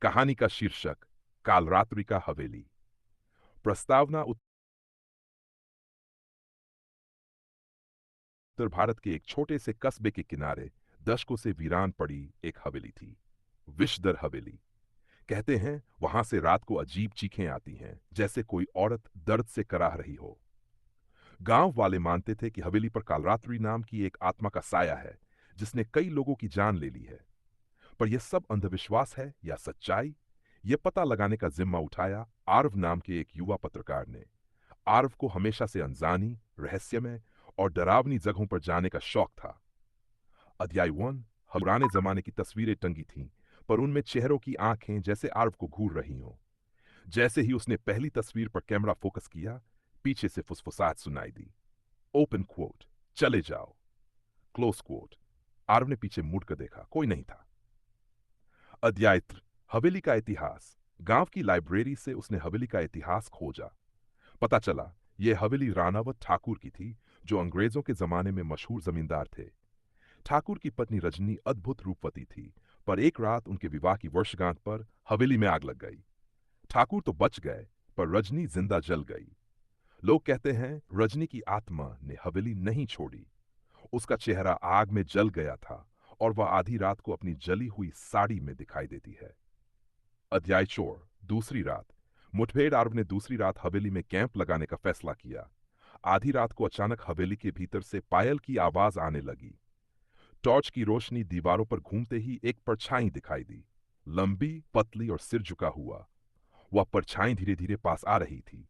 कहानी का शीर्षक कालरात्रि का हवेली। प्रस्तावना उत्तर भारत के एक छोटे से कस्बे के किनारे दशकों से वीरान पड़ी एक हवेली थी। विषधर हवेली। कहते हैं वहां से रात को अजीब चीखें आती हैं, जैसे कोई औरत दर्द से कराह रही हो। गांव वाले मानते थे कि हवेली पर कालरात्रि नाम की एक आत्मा का साया है, जिसने कई लोगों की जान ले ली है। पर यह सब अंधविश्वास है या सच्चाई, यह पता लगाने का जिम्मा उठाया आरव नाम के एक युवा पत्रकार ने। आरव को हमेशा से अनजानी, रहस्यमय और डरावनी जगहों पर जाने का शौक था। अध्याय 1। पुराने जमाने की तस्वीरें टंगी थीं, पर उनमें चेहरों की आंखें जैसे आरव को घूर रही हों। जैसे ही उसने पहली तस्वीर पर कैमरा फोकस किया, पीछे से फुसफुसाहट सुनाई दी। ओपन क्वोट, चले जाओ। Close quote. आरव ने पीछे मुड़कर देखा, कोई नहीं था। अध्याय 3। हवेली का इतिहास। गांव की लाइब्रेरी से उसने हवेली का इतिहास खोजा। पता चला यह हवेली रानावत ठाकुर की थी, जो अंग्रेजों के जमाने में मशहूर जमींदार थे। ठाकुर की पत्नी रजनी अद्भुत रूपवती थी, पर एक रात उनके विवाह की वर्षगांठ पर हवेली में आग लग गई। ठाकुर तो बच गए, पर रजनी जिंदा जल गई। लोग कहते हैं रजनी की आत्मा ने हवेली नहीं छोड़ी। उसका चेहरा आग में जल गया था और वह आधी रात को अपनी जली हुई साड़ी में दिखाई देती है। अध्याय 4। दूसरी रात। मुठभेड़ आरव ने दूसरी रात हवेली में कैंप लगाने का फैसला किया। आधी रात को अचानक हवेली के भीतर से पायल की आवाज आने लगी। टॉर्च की रोशनी दीवारों पर घूमते ही एक परछाई दिखाई दी। लंबी, पतली और सिर झुका हुआ। वह परछाई धीरे धीरे पास आ रही थी।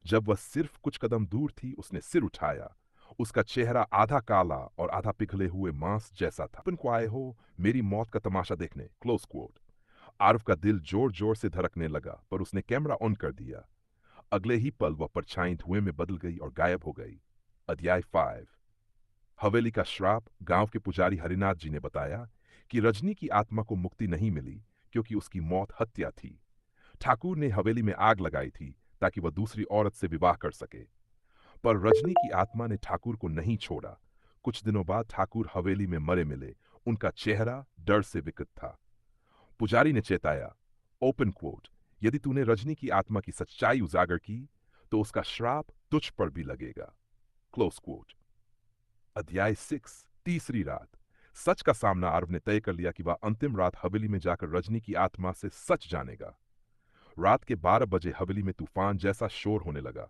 जब वह सिर्फ कुछ कदम दूर थी, उसने सिर उठाया। उसका चेहरा आधा काला और आधा पिघले हुए मांस जैसा था। तुम को आए हो मेरी मौत का तमाशा देखने। Close quote. आरव का दिल जोर जोर से धड़कने लगा, पर उसने कैमरा ऑन कर दिया। अगले ही पल वह परछाई धुएं में बदल गई और गायब हो गई। अध्याय 5। हवेली का श्राप। गांव के पुजारी हरिनाथ जी ने बताया कि रजनी की आत्मा को मुक्ति नहीं मिली, क्योंकि उसकी मौत हत्या थी। ठाकुर ने हवेली में आग लगाई थी ताकि वह दूसरी औरत से विवाह कर सके। पर रजनी की आत्मा ने ठाकुर को नहीं छोड़ा। कुछ दिनों बाद ठाकुर हवेली में मरे मिले। उनका चेहरा डर से विकृत था। पुजारी ने चेताया, ओपन क्वोट, यदि तूने रजनी की आत्मा की सच्चाई उजागर की, तो उसका श्राप तुझ पर भी लगेगा। Close quote. अध्याय 6। तीसरी रात। सच का सामना। आरव ने तय कर लिया कि वह अंतिम रात हवेली में जाकर रजनी की आत्मा से सच जानेगा। रात के 12 बजे हवेली में तूफान जैसा शोर होने लगा।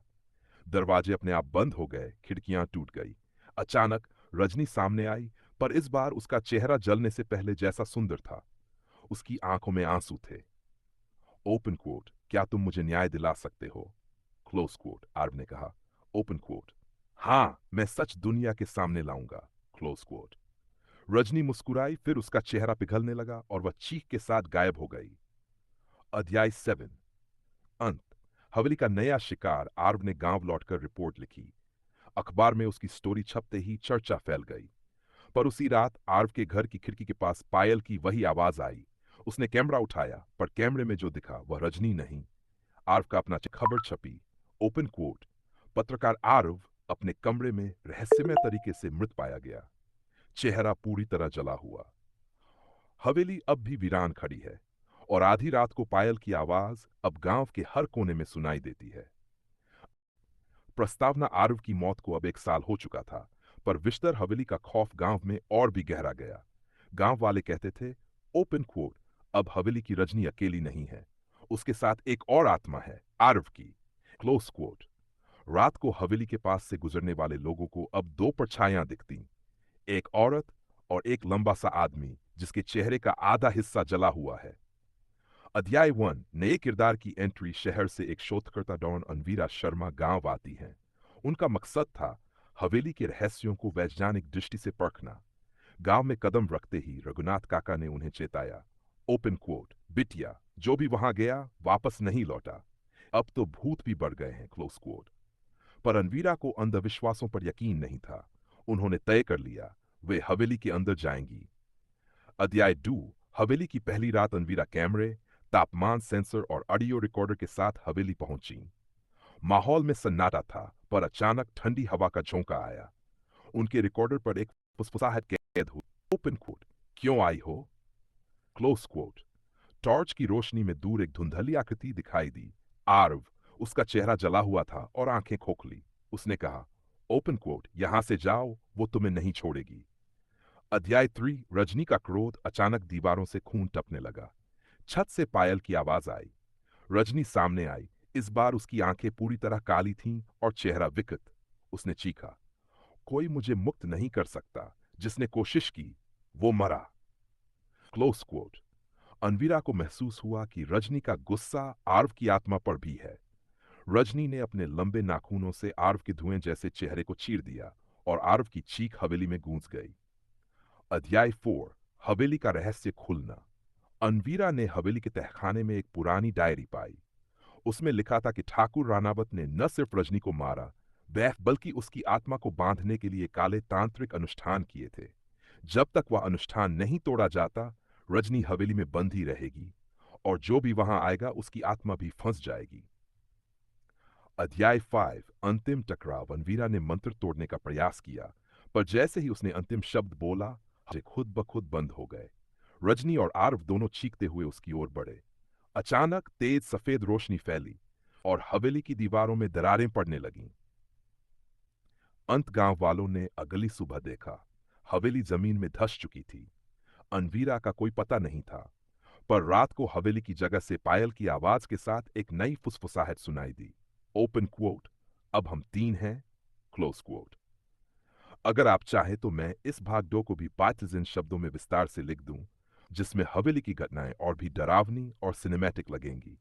दरवाजे अपने आप बंद हो गए, खिड़कियां टूट गई। अचानक रजनी सामने आई, पर इस बार उसका चेहरा जलने से पहले जैसा सुंदर था। उसकी आंखों में आंसू थे। ओपन कोट, क्या तुम मुझे न्याय दिला सकते हो? Close coat. आर्व ने कहा। ओपन कोट, हाँ, मैं सच दुनिया के सामने लाऊंगा। Close coat. रजनी मुस्कुराई, फिर उसका चेहरा पिघलने लगा और वह चीख के साथ गायब हो गई। अध्याय 7। अंत। हवेली का नया शिकार। आर्व ने गांव लौटकर रिपोर्ट लिखी। अखबार में उसकी स्टोरी छपते ही चर्चा फैल गई। पर उसी रात आर्व के घर की खिड़की के पास पायल की वही आवाज आई। उसने कैमरा उठाया, पर कैमरे में जो दिखा वह रजनी नहीं। आर्व का अपना खबर छपी। Open quote. पत्रकार आर्व अपने कमरे में रहस्यमय तरीके से मृत पाया गया। चेहरा पूरी तरह जला हुआ। हवेली अब भी वीरान खड़ी है, और आधी रात को पायल की आवाज अब गांव के हर कोने में सुनाई देती है। प्रस्तावना। आर्व की मौत को अब 1 साल हो चुका था, पर विश्तर हवेली का खौफ गांव में और भी गहरा गया। गांव वाले कहते थे, ओपन कोट, अब हवेली की रजनी अकेली नहीं है, उसके साथ एक और आत्मा है, आर्व की। Close quote. रात को हवेली के पास से गुजरने वाले लोगों को अब 2 परछाइयां दिखती। एक औरत और एक लंबा सा आदमी, जिसके चेहरे का आधा हिस्सा जला हुआ है। अध्याय 1। नए किरदार की एंट्री। शहर से एक शोधकर्ता डॉन अनवीरा शर्मा गांव आती हैं। उनका मकसद था हवेली के रहस्यों को वैज्ञानिक दृष्टि से परखना। गांव में कदम रखते ही रघुनाथ काका ने उन्हें चेताया, ओपन कोट, बिटिया, जो भी वहां गया वापस नहीं लौटा। अब तो भूत भी बढ़ गए हैं। Close quote. पर अनवीरा को अंधविश्वासों पर यकीन नहीं था। उन्होंने तय कर लिया, वे हवेली के अंदर जाएंगी। अध्याय 2। हवेली की पहली रात। अनवीरा कैमरे, तापमान सेंसर और ऑडियो रिकॉर्डर के साथ हवेली पहुंची। माहौल में सन्नाटा था, पर अचानक ठंडी हवा का झोंका आया। उनके रिकॉर्डर पर एक फुसफुसाहट कैद हुई। ओपन कोट, क्यों आई हो? Close coat. टॉर्च की रोशनी में दूर एक धुंधली आकृति दिखाई दी। आर्व, उसका चेहरा जला हुआ था और आंखें खोखली। उसने कहा, ओपन कोट, यहां से जाओ, वो तुम्हें नहीं छोड़ेगी। अध्याय 3। रजनी का क्रोध। अचानक दीवारों से खून टपने लगा। छत से पायल की आवाज आई। रजनी सामने आई। इस बार उसकी आंखें पूरी तरह काली थीं और चेहरा विकृत। उसने चीखा, कोई मुझे मुक्त नहीं कर सकता। जिसने कोशिश की, वो मरा। Close quote. अनवीरा को महसूस हुआ कि रजनी का गुस्सा आर्व की आत्मा पर भी है। रजनी ने अपने लंबे नाखूनों से आर्व के धुएं जैसे चेहरे को चीर दिया और आर्व की चीख हवेली में गूंज गई। अध्याय 4। हवेली का रहस्य खुलना। अनवीरा ने हवेली के तहखाने में एक पुरानी डायरी पाई। उसमें लिखा था कि ठाकुर रानावत ने न सिर्फ रजनी को मारा, वह बल्कि उसकी आत्मा को बांधने के लिए काले तांत्रिक अनुष्ठान किए थे। जब तक वह अनुष्ठान नहीं तोड़ा जाता, रजनी हवेली में बंद ही रहेगी और जो भी वहां आएगा उसकी आत्मा भी फंस जाएगी। अध्याय 5। अंतिम टकराव। अनवीरा ने मंत्र तोड़ने का प्रयास किया, पर जैसे ही उसने अंतिम शब्द बोला, वे खुद ब खुद बंद हो गए। रजनी और आर्व दोनों चीखते हुए उसकी ओर बढ़े। अचानक तेज सफेद रोशनी फैली और हवेली की दीवारों में दरारें पड़ने लगीं। अंत गांव वालों ने अगली सुबह देखा। हवेली जमीन में धंस चुकी थी। अनवीरा का कोई पता नहीं था, पर रात को हवेली की जगह से पायल की आवाज के साथ एक नई फुसफुसाहट सुनाई दी। ओपन क्वोट, अब हम 3 हैं। Close quote. अगर आप चाहें तो मैं इस भाग 2 को भी 5 शब्दों में विस्तार से लिख दूं, जिसमें हवेली की घटनाएं और भी डरावनी और सिनेमैटिक लगेंगी।